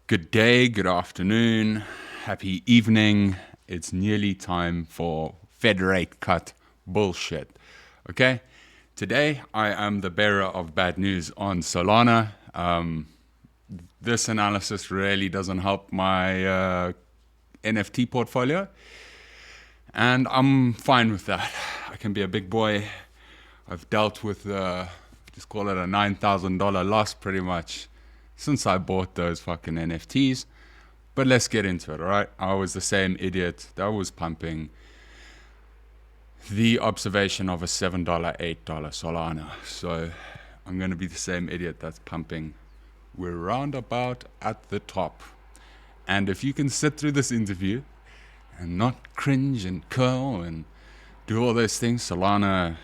Good day, good afternoon, happy evening. It's nearly time for Fed rate cut bullshit. Okay? Today, I am the bearer of bad news on Solana. This analysis really doesn't help my NFT portfolio, and I'm fine with that. I can be a big boy. I've dealt with, just call it a $9,000 loss pretty much since I bought those fucking NFTs. But let's get into it, all right? I was the same idiot that was pumping the observation of a $7, $8 Solana. So I'm going to be the same idiot that's pumping. We're roundabout at the top. And if you can sit through this interview and not cringe and curl and do all those things Solana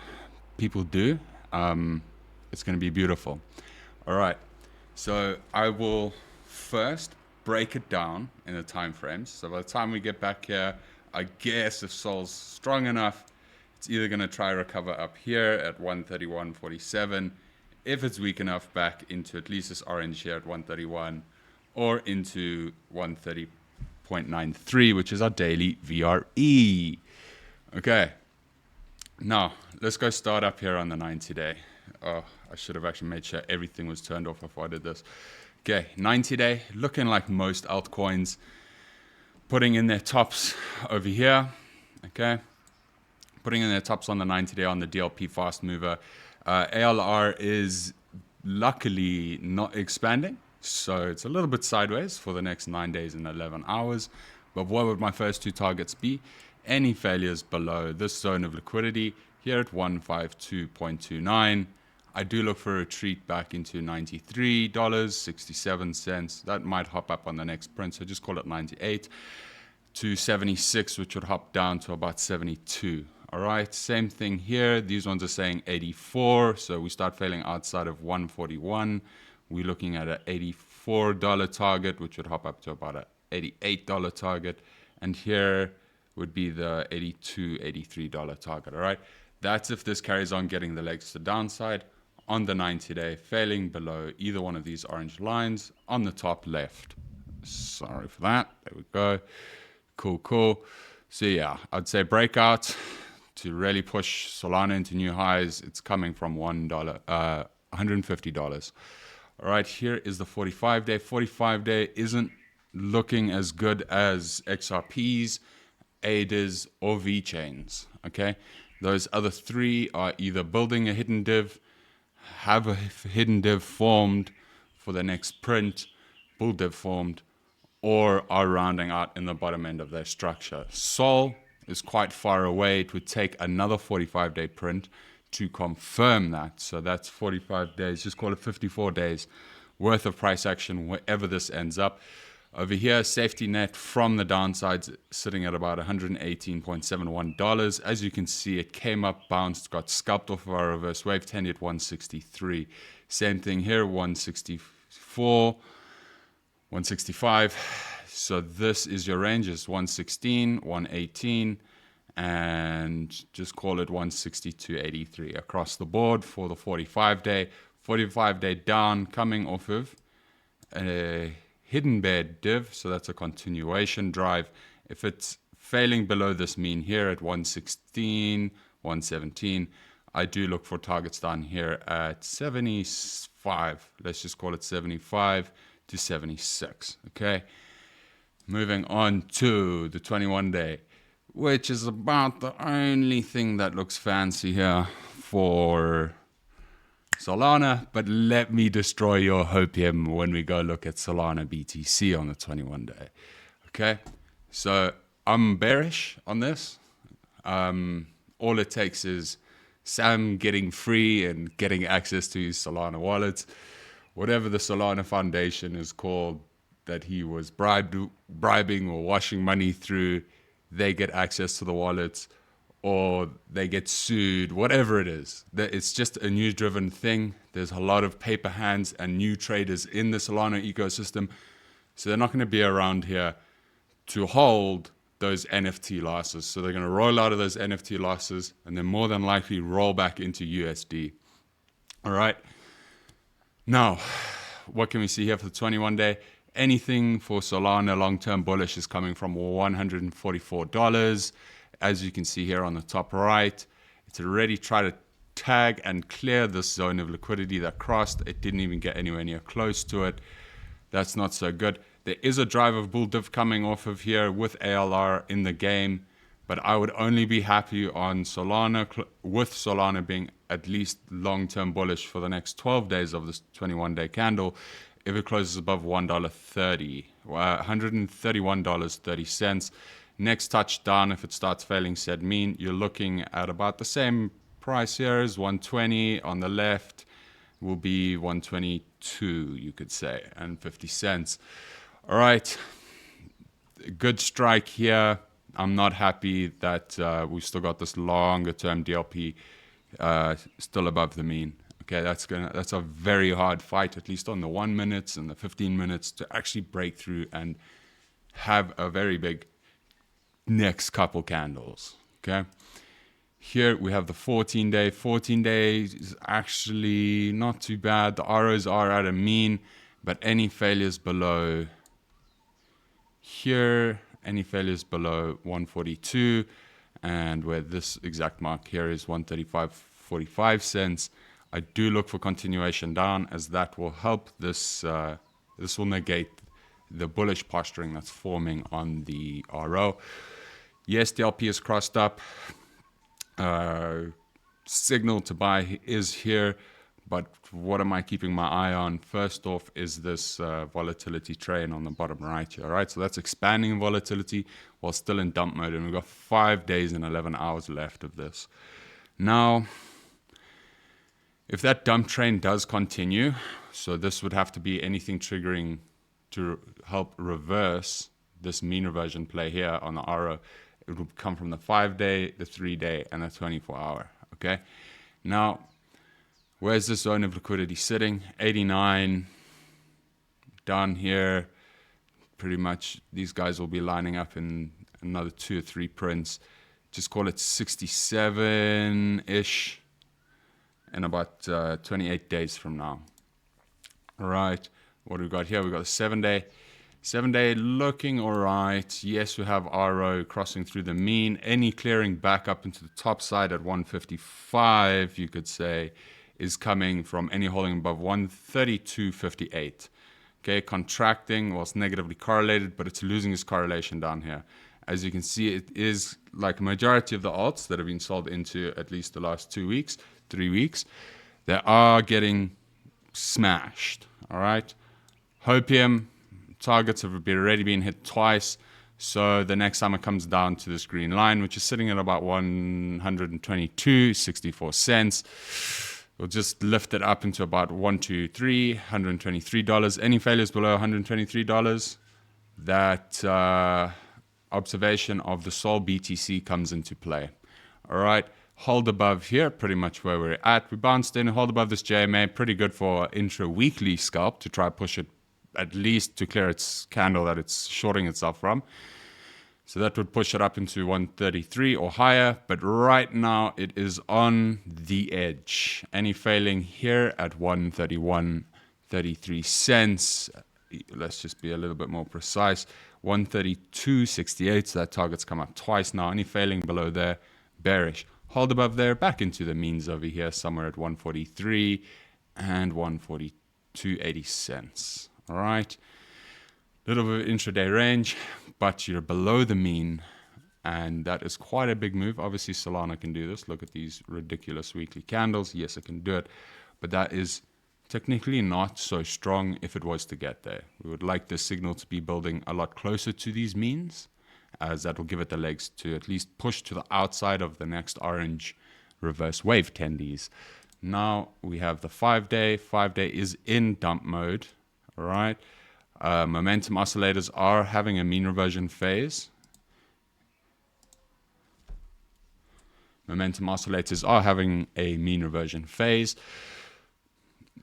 people do, it's going to be beautiful. All right. So I will first break it down in the time frames. So by the time we get back here, I guess if Sol's strong enough, it's either going to try recover up here at 131.47. If it's weak enough, back into at least this orange here at 131, or into 130.93, which is our daily VRE. Okay. Now, let's go start up here on the 90 day. Oh, I should have actually made sure everything was turned off before I did this. Okay, 90 day, looking like most altcoins, putting in their tops over here. Okay, putting in their tops on the 90 day on the DLP fast mover. ALR is luckily not expanding, so it's a little bit sideways for the next 9 days and 11 hours. But what would my first two targets be? Any failures below this zone of liquidity here at 152.29. I do look for a retreat back into $93.67. That might hop up on the next print, so just call it 98 to 76, which would hop down to about 72. All right, same thing here. These ones are saying 84, so we start failing outside of 141. We're looking at an $84 target, which would hop up to about an $88 target. And here would be the $82, $83 target, all right? That's if this carries on getting the legs to the downside on the 90 day, failing below either one of these orange lines on the top left. Sorry for that. There we go. Cool. So yeah, I'd say breakout to really push Solana into new highs. It's coming from $150. All right, here is the 45 day. 45 day isn't looking as good as XRPs, ADAs, or VChains, okay? Those other three are either building a hidden div, have a hidden div formed for the next print, bull div formed, or are rounding out in the bottom end of their structure. Sol is quite far away. It would take another 45-day print to confirm that. So that's 45 days, just call it 54 days worth of price action wherever this ends up. Over here, safety net from the downsides sitting at about $118.71. As you can see, it came up, bounced, got scalped off of our reverse wave, 10 at 163. Same thing here, 164, 165. So this is your ranges, 116, 118, and just call it 162.83 across the board for the 45-day. 45-day down, coming off of a hidden bear div, so that's a continuation drive. If it's failing below this mean here at 116, 117, I do look for targets down here at 75. Let's just call it 75 to 76. Okay. Moving on to the 21-day, which is about the only thing that looks fancy here for Solana, but let me destroy your hopium when we go look at Solana BTC on the 21-day. Okay, so I'm bearish on this. All it takes is Sam getting free and getting access to his Solana wallets. Whatever the Solana Foundation is called that he was bribing or washing money through, they get access to the wallets, or they get sued, whatever it is. It's just a news-driven thing. There's a lot of paper hands and new traders in the Solana ecosystem, so they're not going to be around here to hold those NFT losses. So they're going to roll out of those NFT losses and then more than likely roll back into USD. All right. Now, what can we see here for the 21-day? Anything for Solana long-term bullish is coming from $144. As you can see here on the top right, it's already tried to tag and clear this zone of liquidity that crossed. It didn't even get anywhere near close to it. That's not so good. There is a drive of bull div coming off of here with ALR in the game, but I would only be happy on Solana, with Solana being at least long-term bullish for the next 12 days of this 21-day candle, if it closes above $1.30, $131.30. Next touchdown, if it starts failing said mean, you're looking at about the same price here as 120. On the left will be 122, you could say, and 50 cents. All right, good strike here. I'm not happy that we've still got this longer term DLP still above the mean. Okay, that's a very hard fight, at least on the 1 minutes and the 15 minutes, to actually break through and have a very big next couple candles. Okay, here we have the 14-day. 14 days is actually not too bad. The ROs are at a mean, but any failures below here, any failures below 142, and where this exact mark here is 135.45 cents, I do look for continuation down, as that will help this. This will negate the bullish posturing that's forming on the RO. Yes, the LP is crossed up. Signal to buy is here, but what am I keeping my eye on? First off is this volatility train on the bottom right here. All right, so that's expanding volatility while still in dump mode, and we've got 5 days and 11 hours left of this. Now, if that dump train does continue, so this would have to be anything triggering to help reverse this mean reversion play here on the RO. It would come from the 5-day, the 3-day, and the 24-hour. Okay, now where's this zone of liquidity sitting? 89 down here. Pretty much these guys will be lining up in another 2 or 3 prints. Just call it 67-ish in about 28 days from now. All right, what do we got here? We got a 7-day. 7-day looking all right. Yes, we have RO crossing through the mean. Any clearing back up into the top side at 155, you could say, is coming from any holding above 132.58. Okay, contracting was negatively correlated, but it's losing its correlation down here. As you can see, it is like a majority of the alts that have been sold into at least the last 2 weeks, 3 weeks, they are getting smashed. All right, hopium targets have already been hit twice. So the next time it comes down to this green line, which is sitting at about 122.64 cents, we'll just lift it up into about $123. Any failures below $123, that observation of the Sol BTC comes into play. All right, hold above here, pretty much where we're at. We bounced in, hold above this JMA, pretty good for intra-weekly scalp to try push it at least to clear its candle that it's shorting itself from. So that would push it up into 133 or higher, but right now it is on the edge. Any failing here at 131.33 cents, let's just be a little bit more precise, 132.68, so that target's come up twice now. Any failing below there, bearish. Hold above there, back into the means over here, somewhere at 143 and 142.80 cents. All right, little bit of intraday range, but you're below the mean, and that is quite a big move. Obviously, Solana can do this. Look at these ridiculous weekly candles. Yes, it can do it, but that is technically not so strong if it was to get there. We would like the signal to be building a lot closer to these means, as that will give it the legs to at least push to the outside of the next orange reverse wave tendies. Now we have the 5-day. 5-day is in dump mode. All right, momentum oscillators are having a mean reversion phase. Momentum oscillators are having a mean reversion phase.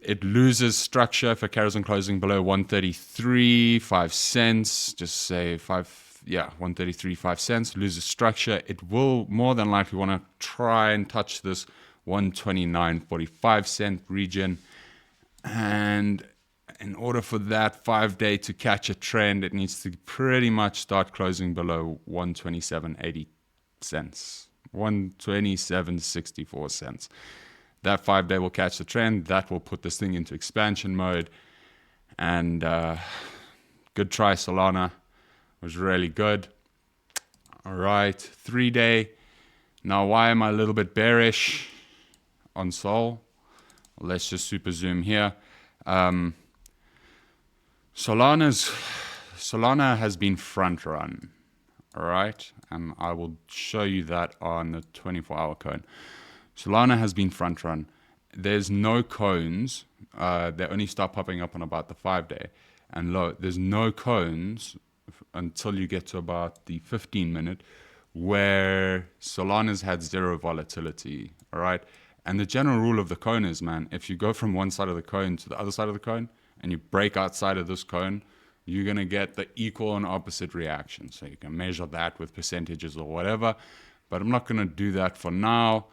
It loses structure if it carries on closing below 133.5 cents. Just say 133.5 cents. Loses structure. It will more than likely want to try and touch this 129.45 cent region, and in order for that 5-day to catch a trend, it needs to pretty much start closing below 127.80 cents, 127.64 cents. That 5-day will catch the trend. That will put this thing into expansion mode. And good try, Solana. Was really good. All right, 3-day. Now, why am I a little bit bearish on Sol? Let's just super zoom here. Solana has been front run, all right? And I will show you that on the 24-hour cone. Solana has been front run. There's no cones. They only start popping up on about the 5-day. And there's no cones until you get to about the 15-minute, where Solana's had zero volatility, all right? And the general rule of the cone is, man, if you go from one side of the cone to the other side of the cone and you break outside of this cone, you're going to get the equal and opposite reaction. So you can measure that with percentages or whatever, but I'm not going to do that for now.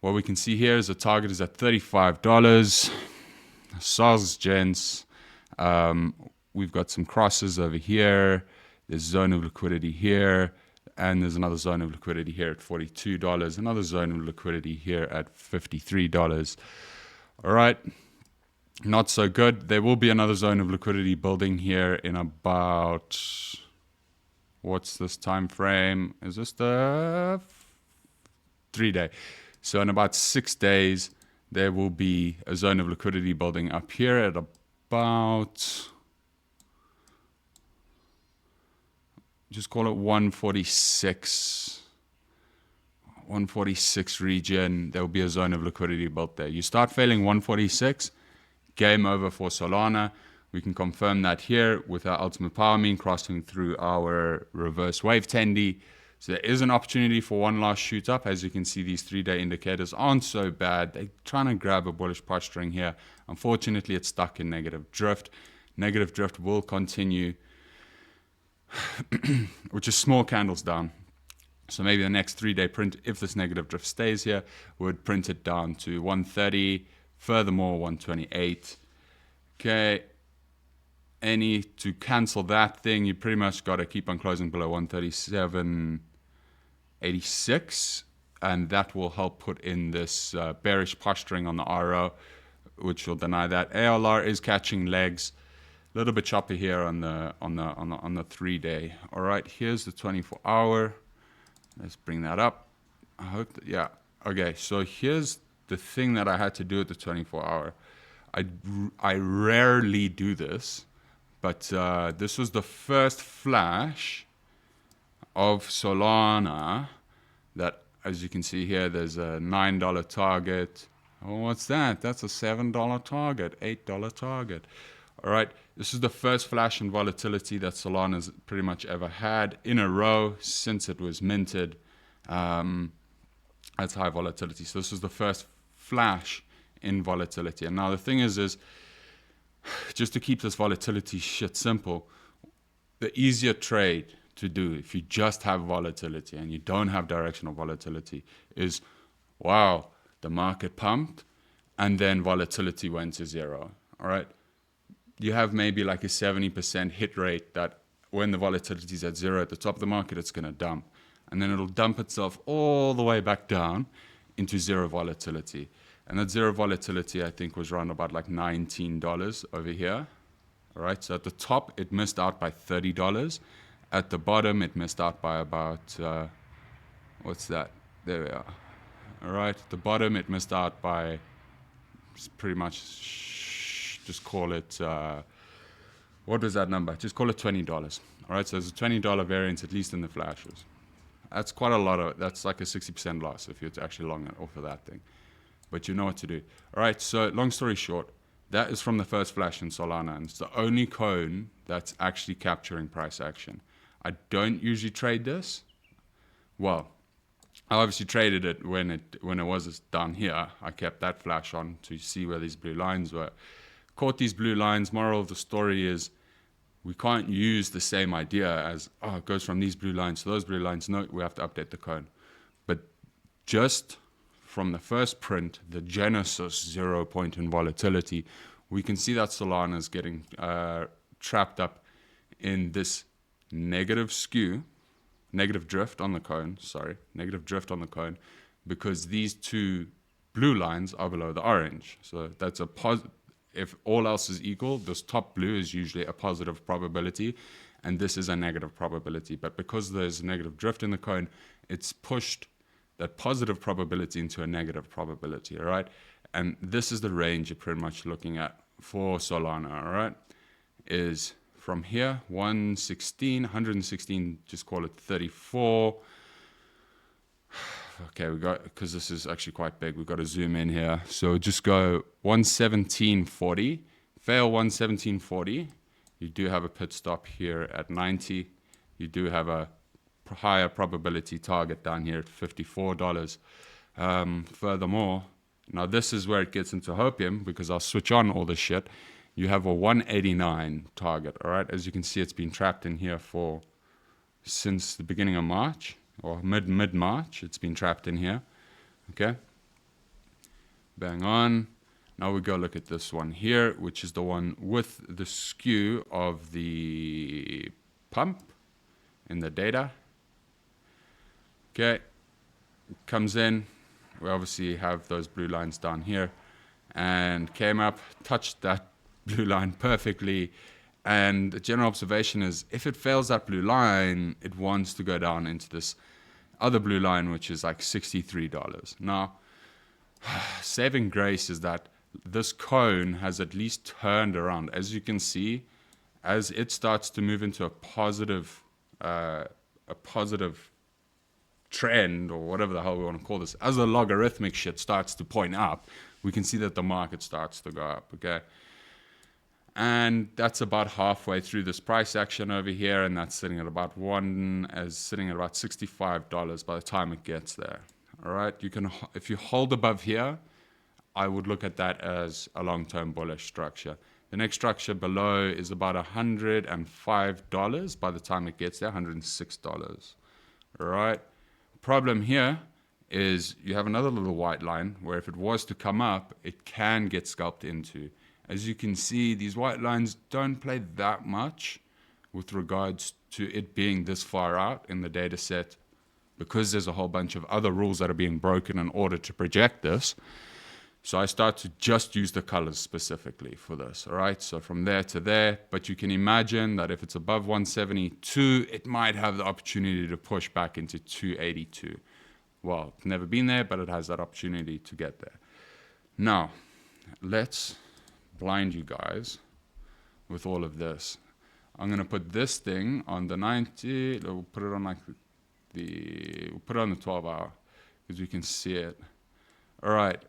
What we can see here is the target is at $35. SOS, gents. We've got some crosses over here. There's zone of liquidity here. And there's another zone of liquidity here at $42. Another zone of liquidity here at $53. All right. Not so good. There will be another zone of liquidity building here in about, what's this time frame? Is this the 3-day? So in about 6 days, there will be a zone of liquidity building up here at about, just call it 146 region. There will be a zone of liquidity built there. You start failing 146, game over for Solana. We can confirm that here with our ultimate power mean crossing through our reverse wave tendy. So there is an opportunity for one last shoot up. As you can see, these 3-day indicators aren't so bad. They're trying to grab a bullish posturing here. Unfortunately, it's stuck in negative drift. Negative drift will continue, which is small candles down. So maybe the next 3-day print, if this negative drift stays here, would print it down to 130, furthermore 128. Okay, to cancel that thing, you pretty much got to keep on closing below 137.86, and that will help put in this bearish posturing on the RO, which will deny that. ALR is catching legs. A little bit choppy here on the 3-day. All right, here's the 24-hour. Let's bring that up. I hope that, yeah. Okay, so here's the thing that I had to do at the 24-hour. I rarely do this, but this was the first flash of Solana that, as you can see here, there's a $9 target. Oh, what's that? That's a $7 target, $8 target. All right, this is the first flash in volatility that Solana's pretty much ever had in a row since it was minted. That's high volatility. So this is the first flash in volatility. And now the thing is just to keep this volatility shit simple, the easier trade to do if you just have volatility and you don't have directional volatility is, wow, the market pumped and then volatility went to zero. All right. You have maybe like a 70% hit rate that when the volatility is at zero at the top of the market, it's going to dump. And then it'll dump itself all the way back down into zero volatility. And that zero volatility, I think, was around about like $19 over here. All right, so at the top, it missed out by $30. At the bottom, it missed out by about, what's that? There we are. All right, at the bottom, it missed out by pretty much, just call it, what was that number? Just call it $20. All right, so there's a $20 variance, at least in the flashes. That's quite a lot of, that's like a 60% loss if you're actually long it off of that thing. But you know what to do. All right, so long story short, that is from the first flash in Solana, and it's the only cone that's actually capturing price action. I don't usually trade this. Well, I obviously traded it when it was down here. I kept that flash on to see where these blue lines were. Caught these blue lines. Moral of the story is we can't use the same idea as, oh, it goes from these blue lines to those blue lines. No, we have to update the cone. But just from the first print, the Genesis 0 point in volatility, we can see that Solana is getting trapped up in this negative drift on the cone, because these two blue lines are below the orange. So that's a positive. If all else is equal, this top blue is usually a positive probability, and this is a negative probability. But because there's a negative drift in the cone, it's pushed that positive probability into a negative probability, all right? And this is the range you're pretty much looking at for Solana, all right? Is from here, 116, just call it 34. Okay, because this is actually quite big, we've got to zoom in here. So just go 117.40, fail 117.40. You do have a pit stop here at 90. You do have a higher probability target down here at $54. Furthermore, now this is where it gets into hopium, because I'll switch on all this shit. You have a 189 target, all right? As you can see, it's been trapped in here since the beginning of March, or mid-March. It's been trapped in here, okay? Bang on. Now we go look at this one here, which is the one with the skew of the pump in the data. Okay, comes in. We obviously have those blue lines down here, and came up, touched that blue line perfectly. And the general observation is, if it fails that blue line, it wants to go down into this other blue line, which is like $63. Now, saving grace is that this cone has at least turned around. As you can see, as it starts to move into a positive trend, or whatever the hell we want to call this, as the logarithmic shit starts to point up, we can see that the market starts to go up, okay? And that's about halfway through this price action over here, and that's sitting at about $65 by the time it gets there. All right, if you hold above here, I would look at that as a long-term bullish structure. The next structure below is about $105 by the time it gets there, $106. All right. Problem here is you have another little white line where if it was to come up, it can get scalped into. As you can see, these white lines don't play that much with regards to it being this far out in the data set, because there's a whole bunch of other rules that are being broken in order to project this. So I start to just use the colors specifically for this, all right? So from there to there, but you can imagine that if it's above 172, it might have the opportunity to push back into 282. Well, it's never been there, but it has that opportunity to get there. Now, let's blind you guys with all of this. I'm going to put this thing on the 90, we'll put it on like we'll put it on the 12 hour, because you can see it. All right.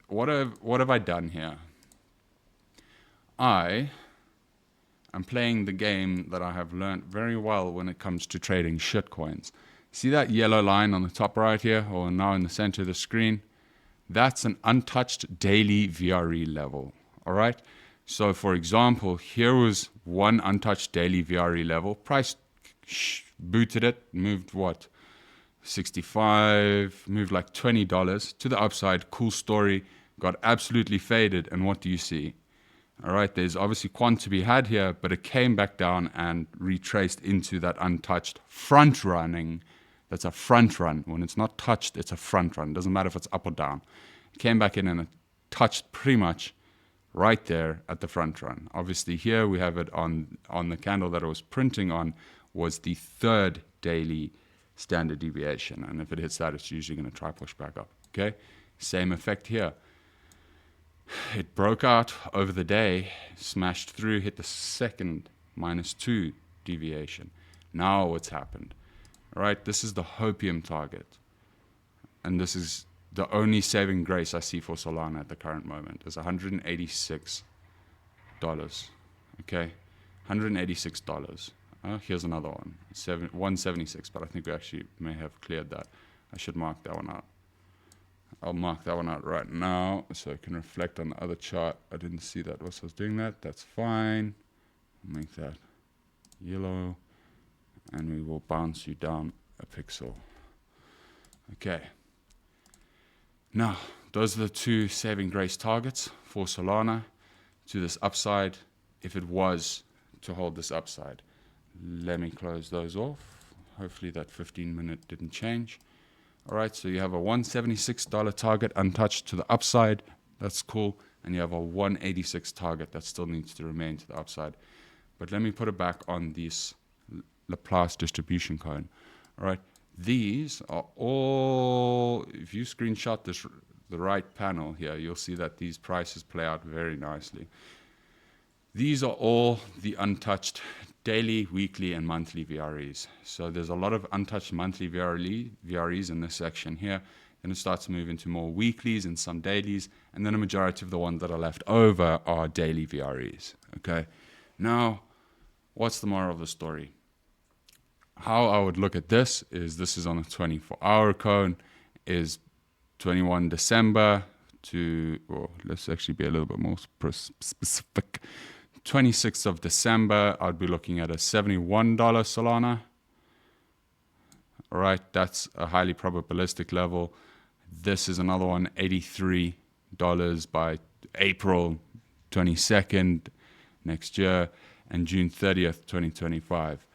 What have I done here? I am playing the game that I have learned very well when it comes to trading shitcoins. See that yellow line on the top right here, or now in the center of the screen? That's an untouched daily VRE level, all right? So for example, here was one untouched daily VRE level. Price booted it, moved what? 65, moved like $20 to the upside. Cool story. Got absolutely faded, and what do you see? All right, there's obviously Quant to be had here, but it came back down and retraced into that untouched front running. That's a front run. When it's not touched, it's a front run. Doesn't matter if it's up or down. It came back in and it touched pretty much right there at the front run. Obviously here we have it on the candle that it was printing on, was the third daily standard deviation. And if it hits that, it's usually going to try push back up. Okay, same effect here. It broke out over the day, smashed through, hit the second -2 deviation. Now what's happened? All right, this is the hopium target. And this is the only saving grace I see for Solana at the current moment, is $186. Okay, $186. Here's another one, 176, but I think we actually may have cleared that. I should mark that one out. I'll mark that one out right now so I can reflect on the other chart. I didn't see that whilst I was doing that. That's fine. Make that yellow, and we will bounce you down a pixel. Okay. Now, those are the two saving grace targets for Solana. to this upside if it was to hold this upside. Let me close those off. Hopefully that 15-minute didn't change. All right, so you have a $176 target untouched to the upside. That's cool. And you have a 186 target that still needs to remain to the upside. But let me put it back on this Laplace distribution cone. All right, these are all, if you screenshot this, the right panel here, you'll see that these prices play out very nicely. These are all the untouched daily, weekly, and monthly VREs. So there's a lot of untouched monthly VREs in this section here. Then it starts to move into more weeklies and some dailies, and then a majority of the ones that are left over are daily VREs. Okay, now what's the moral of the story? How I would look at this is on a 24-hour cone, is 21 December to, or let's actually be a little bit more specific. 26th of December, I'd be looking at a $71 Solana. All right, that's a highly probabilistic level. This is another one, $83 by April 22nd next year and June 30th, 2025.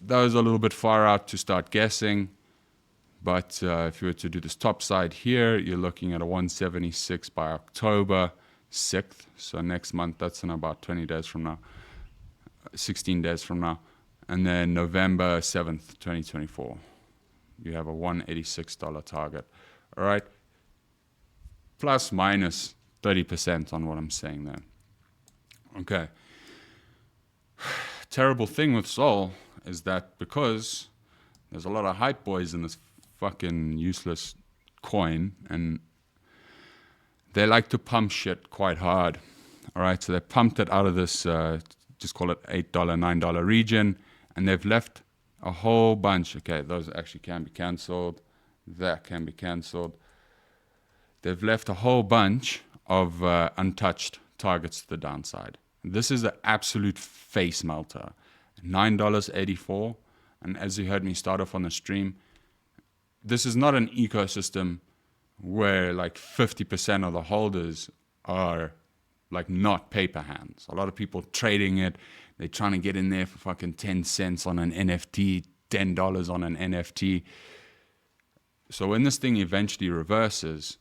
Those are a little bit far out to start guessing, but if you were to do this top side here, you're looking at a 176 by October 6th. So next month, that's in about 20 days from now, 16 days from now. And then November 7th, 2024, you have a $186 target. All right, plus minus 30% on what I'm saying there. Okay. Terrible thing with Sol is that because there's a lot of hype boys in this fucking useless coin, and they like to pump shit quite hard. All right, so they pumped it out of this, just call it $8, $9 region, and they've left a whole bunch. Okay, those actually can be cancelled. That can be cancelled. They've left a whole bunch of untouched targets to the downside. This is an absolute face melter. $9.84. And as you heard me start off on the stream, this is not an ecosystem where like 50% of the holders are like not paper hands. A lot of people trading it. They're trying to get in there for fucking 10 cents on an NFT, $10 on an NFT. So when this thing eventually reverses,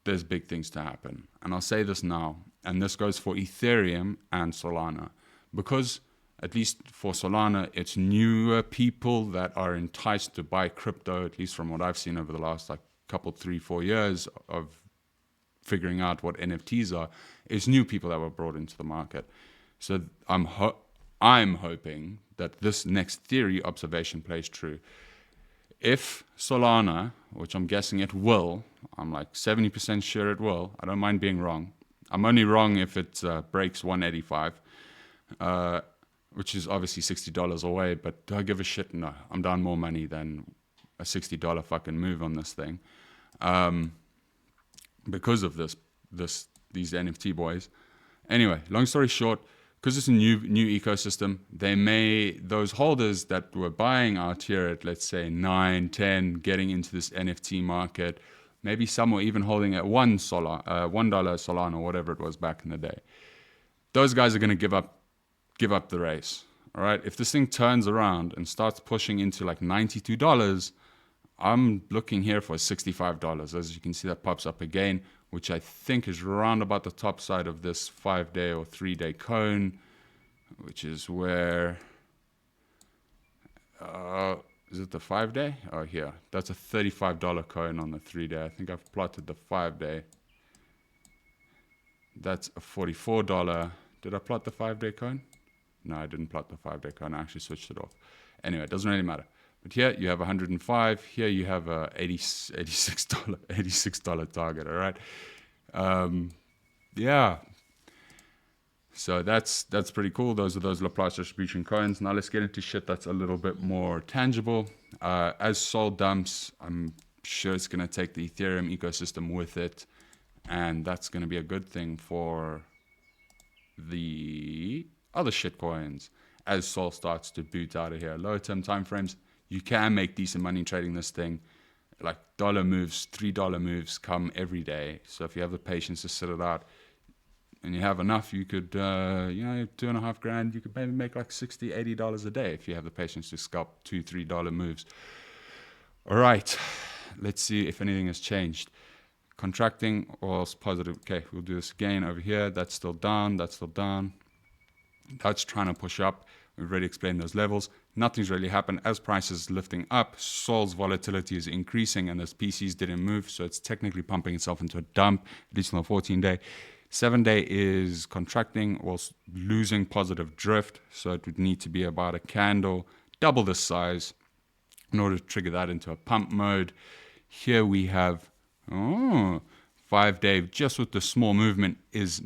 there's big things to happen. And I'll say this now, and this goes for Ethereum and Solana, because at least for Solana, it's newer people that are enticed to buy crypto, at least from what I've seen over the last like couple, 3-4 years of figuring out what NFTs are. It's new people that were brought into the market. So I'm hoping that this next theory observation plays true. If Solana, which I'm guessing it will, I'm like 70% sure it will. I don't mind being wrong. I'm only wrong if it breaks 185. Which is obviously $60 away, but do I give a shit? No, I'm down more money than a $60 fucking move on this thing, because of these NFT boys. Anyway, long story short, because it's a new ecosystem, those holders that were buying out here at, let's say, 9, 10, getting into this NFT market, maybe some were even holding at $1 Solana, or whatever it was back in the day. Those guys are going to give up the race. All right, if this thing turns around and starts pushing into like $92, I'm looking here for $65. As you can see, that pops up again, which I think is around about the top side of this 5-day or 3-day cone, which is where is it the 5-day? Oh, here, that's a $35 cone on the 3-day. I think I've plotted the 5-day. That's a $44. Did I plot the 5-day cone? No, I didn't plot the 5-day cone. I actually switched it off. Anyway, it doesn't really matter. But here you have 105. Here you have a $86 target. All right. Yeah. So that's pretty cool. Those are those Laplace distribution coins. Now let's get into shit that's a little bit more tangible. As Sol dumps, I'm sure it's going to take the Ethereum ecosystem with it, and that's going to be a good thing for the other shit coins as Sol starts to boot out of here. Lower term timeframes, you can make decent money trading this thing. Like dollar moves, $3 moves come every day. So if you have the patience to sit it out, and you have enough, you could, $2.5 grand, you could maybe make like $60, $80 a day if you have the patience to scalp $2, $3 moves. All right, let's see if anything has changed. Contracting was positive. Okay, we'll do this again over here. That's still down. That's still down. That's trying to push up. We've already explained those levels. Nothing's really happened. As price is lifting up, Sol's volatility is increasing, and those PCs didn't move, so it's technically pumping itself into a dump, at least on the 14-day. 7-day is contracting whilst losing positive drift, so it would need to be about a candle, double the size, in order to trigger that into a pump mode. Here we have 5-day, just with the small movement,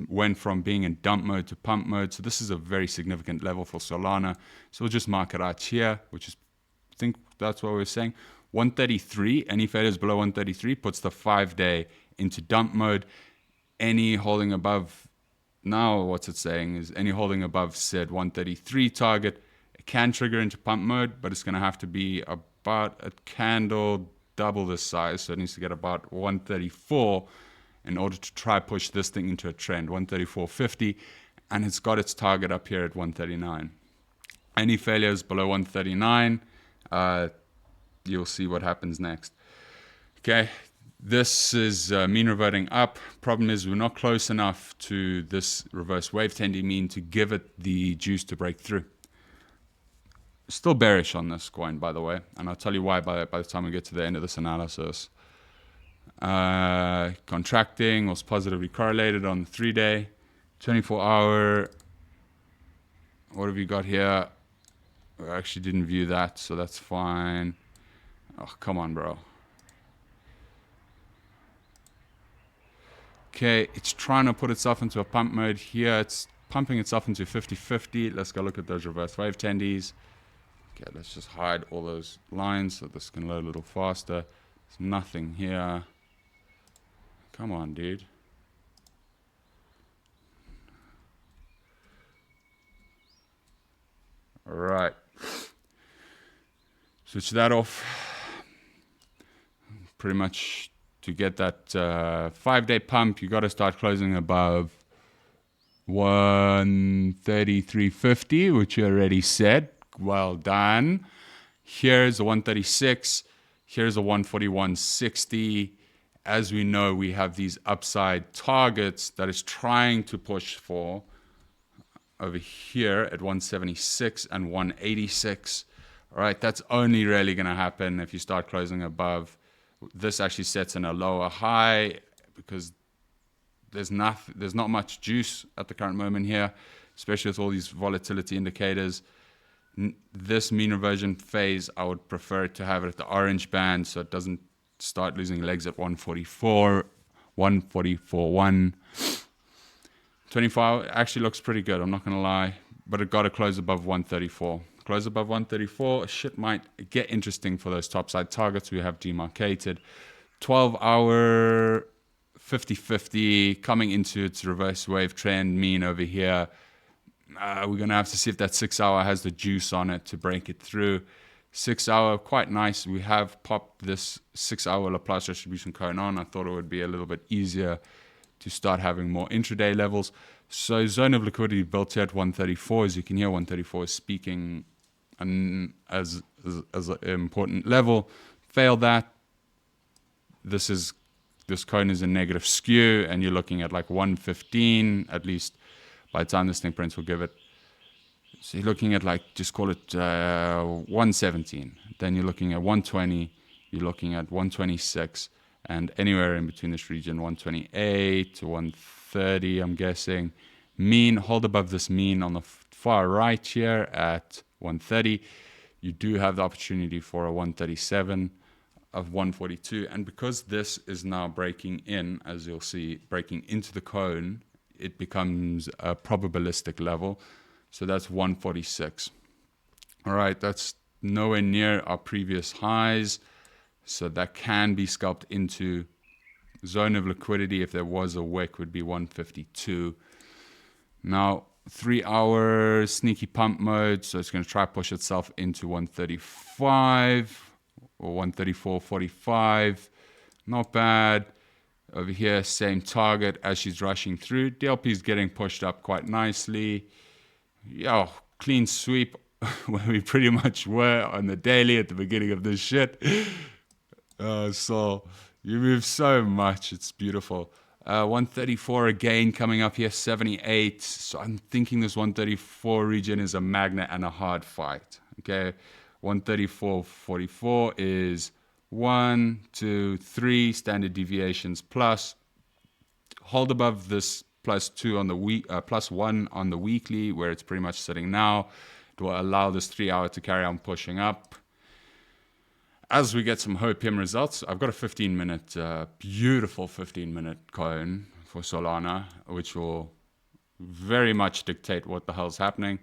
went from being in dump mode to pump mode. So this is a very significant level for Solana. So we'll just mark it out here, which is, I think that's what we're saying. 133, any failures below 133 puts the 5-day into dump mode. Any holding above, now what's it saying is any holding above said 133 target, it can trigger into pump mode, but it's going to have to be about a candle double this size. So it needs to get about 134 in order to try push this thing into a trend, 134.50, and it's got its target up here at 139. Any failures below 139, you'll see what happens next. Okay, this is mean reverting up. Problem is we're not close enough to this reverse wave tending mean to give it the juice to break through. Still bearish on this coin, by the way, and I'll tell you why by the time we get to the end of this analysis. Contracting was positively correlated on the 3-day, 24-hour. What have you got here? I actually didn't view that, so that's fine. Oh, come on, bro. Okay, it's trying to put itself into a pump mode here. It's pumping itself into 50-50. Let's go look at those reverse wave tendies. Okay, let's just hide all those lines so this can load a little faster. There's nothing here. Come on, dude. All right. Switch that off. Pretty much to get that 5-day pump, you got to start closing above 133.50, which you already said. Well done. Here's a 136. Here's a 141.60. As we know, we have these upside targets that is trying to push for over here at 176 and 186. All right, that's only really going to happen if you start closing above. This actually sets in a lower high because there's not much juice at the current moment here, especially with all these volatility indicators. This mean reversion phase, I would prefer to have it at the orange band so it doesn't start losing legs at 144, 144.1. 24-hour actually looks pretty good, I'm not going to lie, but it got to close above 134. Close above 134, shit might get interesting for those topside targets we have demarcated. 12-hour 50-50 coming into its reverse wave trend mean over here. We're going to have to see if that 6-hour has the juice on it to break it through. 6-hour, quite nice. We have popped this 6-hour Laplace distribution cone on. I thought it would be a little bit easier to start having more intraday levels. So zone of liquidity built here at 134. As you can hear, 134 is speaking as an important level. Fail that. This cone is a negative skew, and you're looking at like 115 at least. By the time this thing prints, we'll give it. So you're looking at like, just call it 117. Then you're looking at 120. You're looking at 126. And anywhere in between this region, 128 to 130, I'm guessing. Mean, hold above this mean on the far right here at 130. You do have the opportunity for a 137 of 142. And because this is now breaking in, as you'll see, breaking into the cone, it becomes a probabilistic level. So that's 146. All right, that's nowhere near our previous highs. So that can be scalped into zone of liquidity. If there was a wick, would be 152. Now, 3-hour sneaky pump mode. So it's going to try push itself into 135 or 134.45. Not bad. Over here, same target as she's rushing through. DLP is getting pushed up quite nicely. Yo, clean sweep where we pretty much were on the daily at the beginning of this shit. So you move so much. It's beautiful. 134 again coming up here, 78. So I'm thinking this 134 region is a magnet and a hard fight. Okay. 134.44 is 1, 2, 3 standard deviations plus. Hold above this +2 on the week, +1 on the weekly, where it's pretty much sitting now. It will allow this 3 hour to carry on pushing up. As we get some Hopium results, I've got a 15-minute, beautiful 15-minute cone for Solana, which will very much dictate what the hell's happening.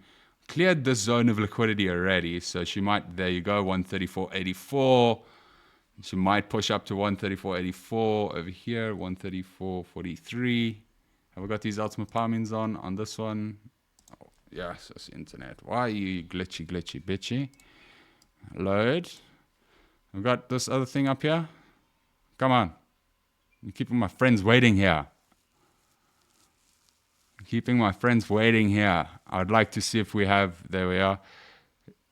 Cleared this zone of liquidity already, so she might, there you go, 134.84. She might push up to 134.84 over here, 134.43. Have we got these ultimate power means on this one? Oh, yes, that's internet. Why are you glitchy, bitchy? Load. We've got this other thing up here. Come on. I'm keeping my friends waiting here. Keeping my friends waiting here. I'd like to see if we have, there we are.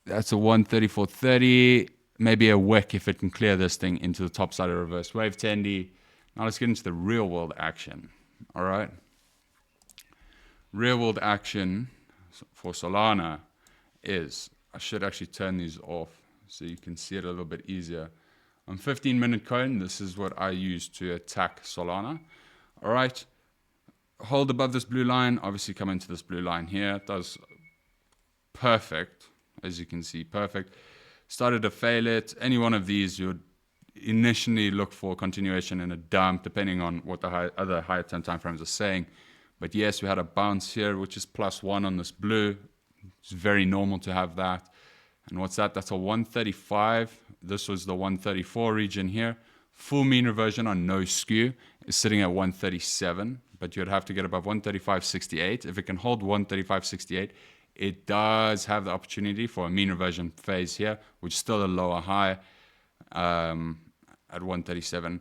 That's a 134.30. Maybe a wick if it can clear this thing into the top side of reverse wave tendy. Now let's get into the real world action. All right. Real world action for Solana is, I should actually turn these off so you can see it a little bit easier. On 15-minute cone, this is what I use to attack Solana. All right. Hold above this blue line, obviously come into this blue line here. It does perfect, as you can see, perfect. Started to fail it. Any one of these, you would initially look for continuation in a dump, depending on what the other higher term timeframes are saying. But yes, we had a bounce here, which is +1 on this blue. It's very normal to have that. And what's that? That's a 135. This was the 134 region here. Full mean reversion on no skew is sitting at 137, but you'd have to get above 135.68. If it can hold 135.68, it does have the opportunity for a mean reversion phase here, which is still a lower high at 137.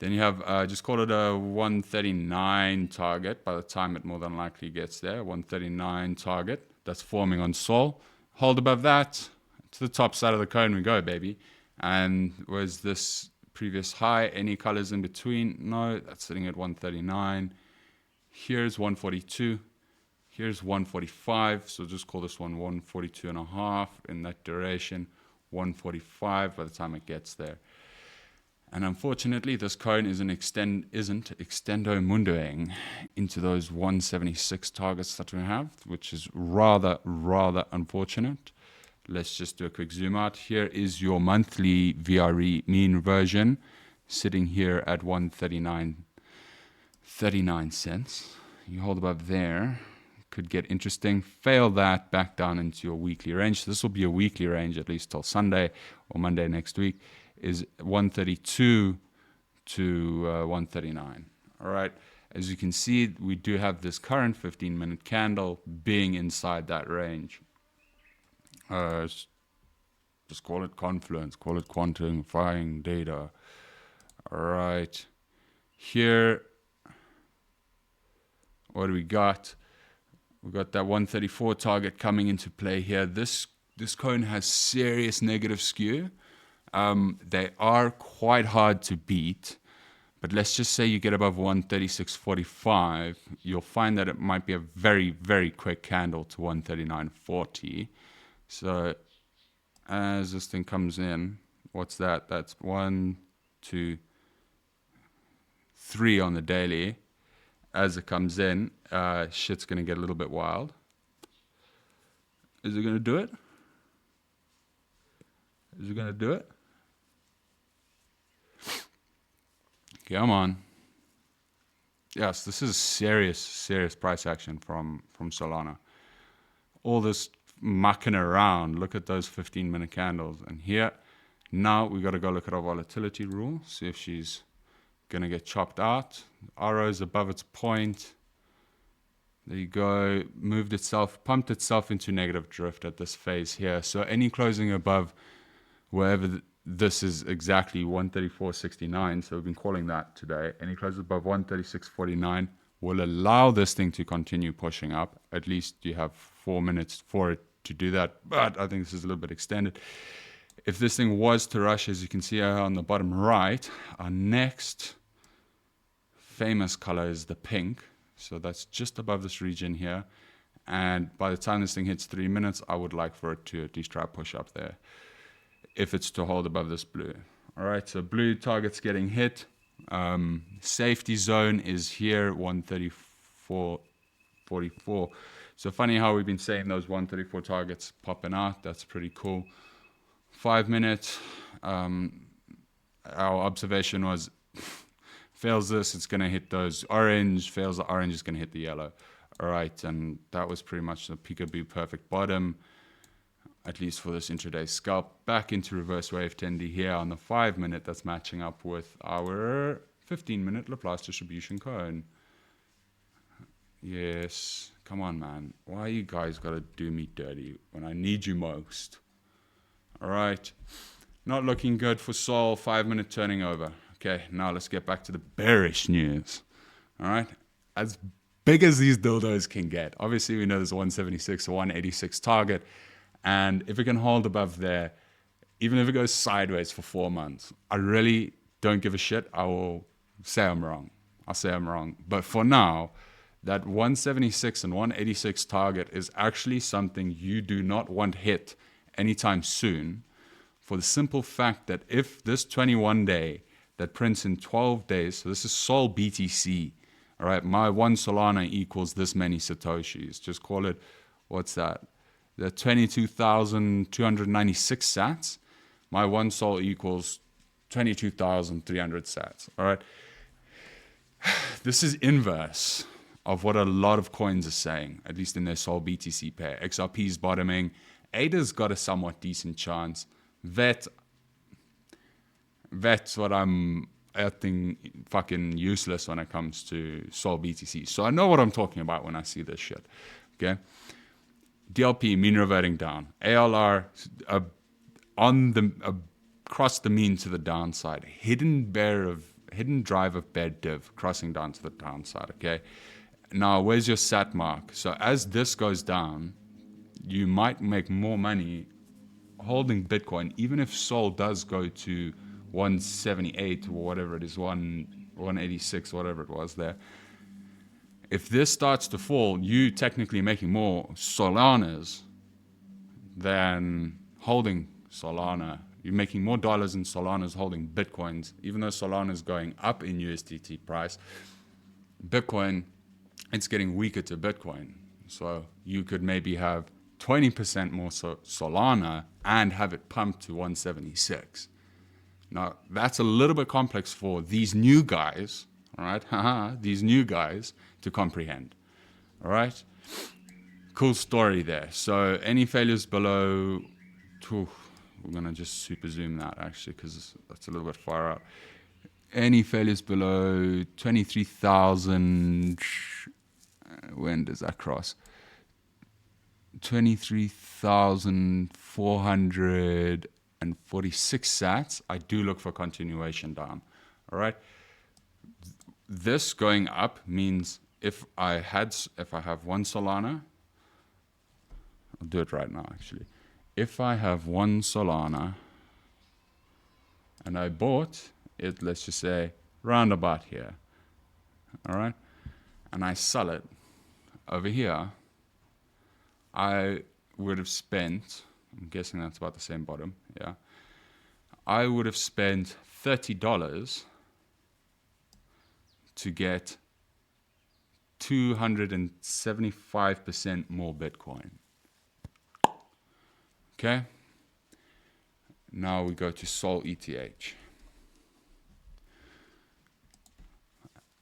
Then you have, just call it a 139 target by the time it more than likely gets there. 139 target that's forming on Sol. Hold above that. To the top side of the cone we go, baby. And was this previous high? Any colors in between? No, that's sitting at 139. Here's 142. Here's 145. So just call this one 142.5 in that duration. 145 by the time it gets there. And unfortunately, this cone isn't extendo mundoing into those 176 targets that we have, which is rather unfortunate. Let's just do a quick zoom out. Here is your monthly VRE mean reversion, sitting here at 139.39 cents. You hold above there, could get interesting. Fail that, back down into your weekly range. So this will be a weekly range at least till Sunday or Monday next week. Is 132 to 139. All right. As you can see, we do have this current 15-minute candle being inside that range. Just call it confluence, call it quantifying data. All right. Here, what do we got? We got that 134 target coming into play here. This cone has serious negative skew. They are quite hard to beat, but let's just say you get above 136.45, you'll find that it might be a very quick candle to 139.40. So as this thing comes in, what's that? That's 1, 2, 3 on the daily. As it comes in, shit's gonna get a little bit wild. Is it gonna do it? Is it gonna do it? Come on. Yes, this is serious price action from Solana. All this mucking around. Look at those 15-minute candles. And here, now we got to go look at our volatility rule. See if she's going to get chopped out. Arrow's above its point. There you go. Moved itself, pumped itself into negative drift at this phase here. So any closing above wherever this is exactly 134.69, so we've been calling that today. Any closes above 136.49 will allow this thing to continue pushing up. At least you have 4 minutes for it to do that, but I think this is a little bit extended. If this thing was to rush, as you can see here on the bottom right, our next famous color is the pink. So that's just above this region here. And by the time this thing hits 3 minutes, I would like for it to at least try to push up there, if it's to hold above this blue. All right, so blue target's getting hit. Safety zone is here, 134.44. So funny how we've been saying those 134 targets popping out. That's pretty cool. 5 minutes. Our observation was, fails this, it's going to hit those orange. Fails the orange, it's going to hit the yellow. All right, and that was pretty much the peekaboo perfect bottom, at least for this intraday scalp. Back into reverse wave 10D here on the 5 minute. That's matching up with our 15-minute Laplace distribution cone. Yes, come on, man. Why you guys got to do me dirty when I need you most? All right, not looking good for Sol. 5 minute turning over. Okay, now let's get back to the bearish news. All right, as big as these dildos can get. Obviously, we know there's a 176 or 186 target. And if it can hold above there, even if it goes sideways for 4 months, I really don't give a shit. I will say I'm wrong. I'll say I'm wrong. But for now, that 176 and 186 target is actually something you do not want hit anytime soon, for the simple fact that if this 21 day that prints in 12 days, so this is Sol BTC, all right, my one Solana equals this many Satoshis. Just call it, what's that? The 22,296 sats. My one Sol equals 22,300 sats. All right. This is inverse of what a lot of coins are saying, at least in their Sol BTC pair. XRP is bottoming. ADA's got a somewhat decent chance. Vet's what I think fucking useless when it comes to Sol BTC. So I know what I'm talking about when I see this shit. Okay. DLP, mean reverting down. ALR across the mean to the downside. Hidden drive of bear div crossing down to the downside. Okay. Now, where's your sat mark? So as this goes down, you might make more money holding Bitcoin, even if Sol does go to 178 or whatever it is, 186, whatever it was there. If this starts to fall, you technically making more Solanas than holding Solana. You're making more dollars in Solanas holding Bitcoins, even though Solana is going up in USDT price. Bitcoin, it's getting weaker to Bitcoin. So you could maybe have 20% more Solana and have it pumped to 176. Now, that's a little bit complex for these new guys, all right? These new guys to comprehend, all right? Cool story there. So any failures below, we're going to just super zoom that actually because that's a little bit far out. Any failures below 23,000, when does that cross? 23,446 sats. I do look for continuation down. All right. This going up means if I have one Solana, I'll do it right now actually. If I have one Solana and I bought it, let's just say roundabout here, all right, and I sell it over here, I would have spent, I'm guessing that's about the same bottom, yeah. I would have spent $30 to get 275% more Bitcoin. Okay. Now we go to Sol ETH.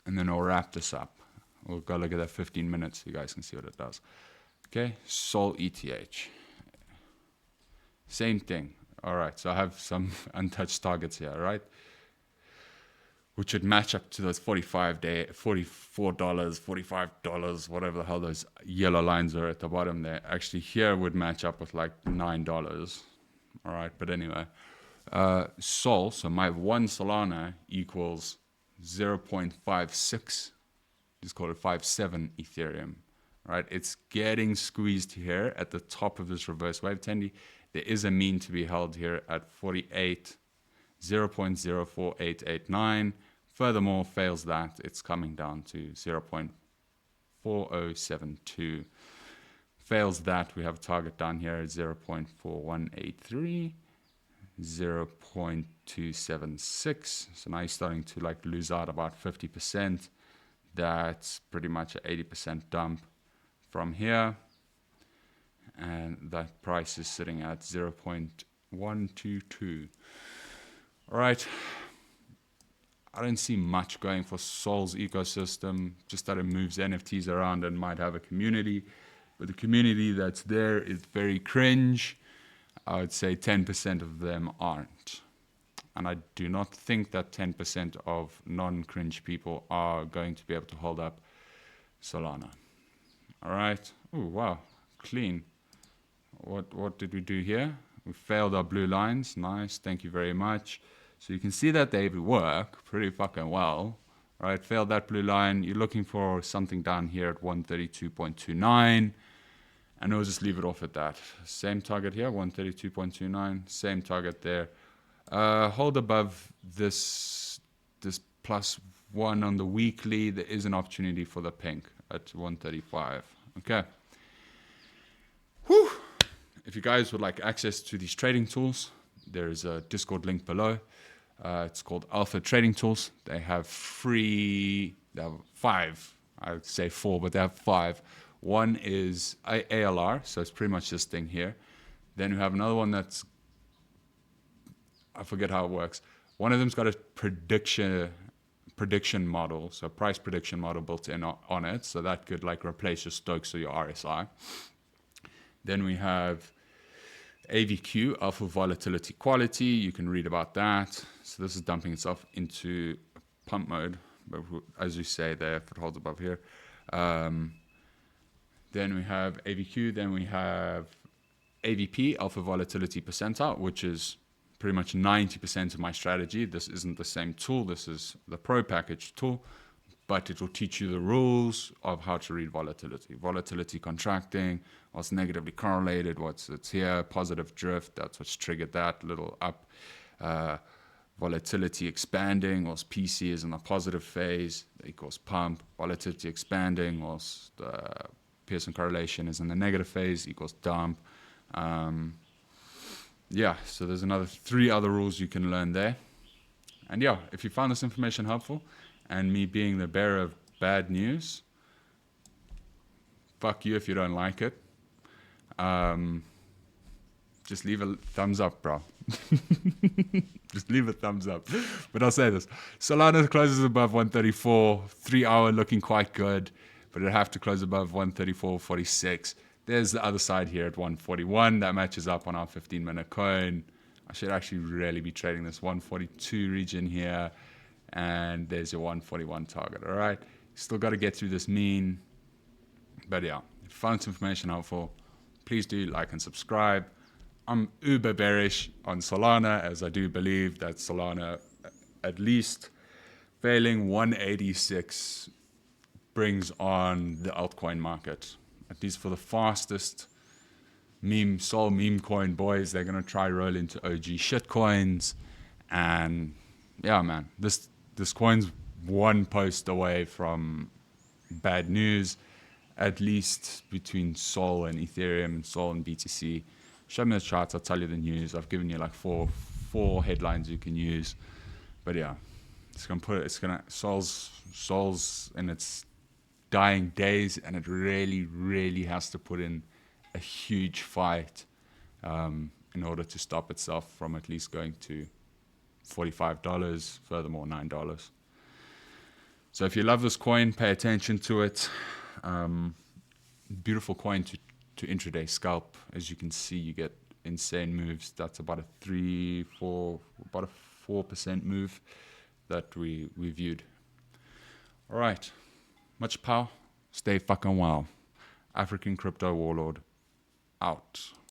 And then I'll wrap this up. We'll go look at that 15 minutes so you guys can see what it does. Okay, Sol ETH. Same thing. All right, so I have some untouched targets here, right? Which would match up to those $44, $45, whatever the hell those yellow lines are at the bottom there. Actually, here would match up with like $9. All right, but anyway, Sol, so my one Solana equals 0.56, just call it 57 Ethereum, right? It's getting squeezed here at the top of this reverse wave tendy. There is a mean to be held here at 48, 0.04889. Furthermore, fails that, it's coming down to 0.4072. Fails that, we have a target down here at 0.4183. 0.276. So now you're starting to like lose out about 50%. That's pretty much an 80% dump from here. And that price is sitting at 0.122. All right. I don't see much going for Sol's ecosystem, just that it moves NFTs around and might have a community. But the community that's there is very cringe. I would say 10% of them aren't. And I do not think that 10% of non-cringe people are going to be able to hold up Solana. All right. Oh, wow. Clean. What did we do here? We failed our blue lines. Nice. Thank you very much. So you can see that they work pretty fucking well. All right. Failed that blue line. You're looking for something down here at 132.29. And we'll just leave it off at that. Same target here, 132.29. Same target there. Hold above this +1 on the weekly. There is an opportunity for the pink at 135. Okay. Whew. If you guys would like access to these trading tools, there is a Discord link below. It's called Alpha Trading Tools. They have they have 5. I would say 4, but they have 5. One is ALR, so it's pretty much this thing here. Then we have another one that's, I forget how it works. One of them's got a prediction model, so price prediction model built in on it, so that could like replace your Stokes or your RSI. Then we have AVQ, Alpha Volatility Quality. You can read about that. So this is dumping itself into pump mode, but as you say there, if it holds above here. Then we have AVQ, then we have AVP, Alpha Volatility Percentile, which is pretty much 90% of my strategy. This isn't the same tool. This is the Pro package tool, but it will teach you the rules of how to read volatility. Volatility contracting, what's negatively correlated, it's here, positive drift, that's what's triggered that little up. Volatility expanding, whilst PC is in the positive phase, equals pump. Volatility expanding, whilst the Pearson correlation is in the negative phase, equals dump. Yeah, so there's 3 other rules you can learn there. And yeah, if you found this information helpful, and me being the bearer of bad news, fuck you if you don't like it. Just leave a thumbs up, bro. Just leave a thumbs up. But I'll say this. Solana closes above 134, 3 hour looking quite good, but it'll have to close above 134.46. There's the other side here at 141. That matches up on our 15-minute coin. I should actually really be trading this 142 region here. And there's your 141 target, all right? Still got to get through this mean. But yeah, if you found this information helpful, please do like and subscribe. I'm uber bearish on Solana, as I do believe that Solana, at least failing 186, brings on the altcoin market. At least for the fastest Sol meme coin boys, they're going to try roll into OG shitcoins. And yeah, man, this coin's one post away from bad news, at least between Sol and Ethereum and Sol and BTC. Show me the charts, I'll tell you the news. I've given you like four headlines you can use. But yeah, Sol's in its dying days, and it really has to put in a huge fight in order to stop itself from at least going to $45, furthermore $9. So if you love this coin, pay attention to it. Beautiful coin to intraday scalp. As you can see, you get insane moves. That's about a 4% move that we viewed. All right, much power. Stay fucking well. African Crypto Warlord out.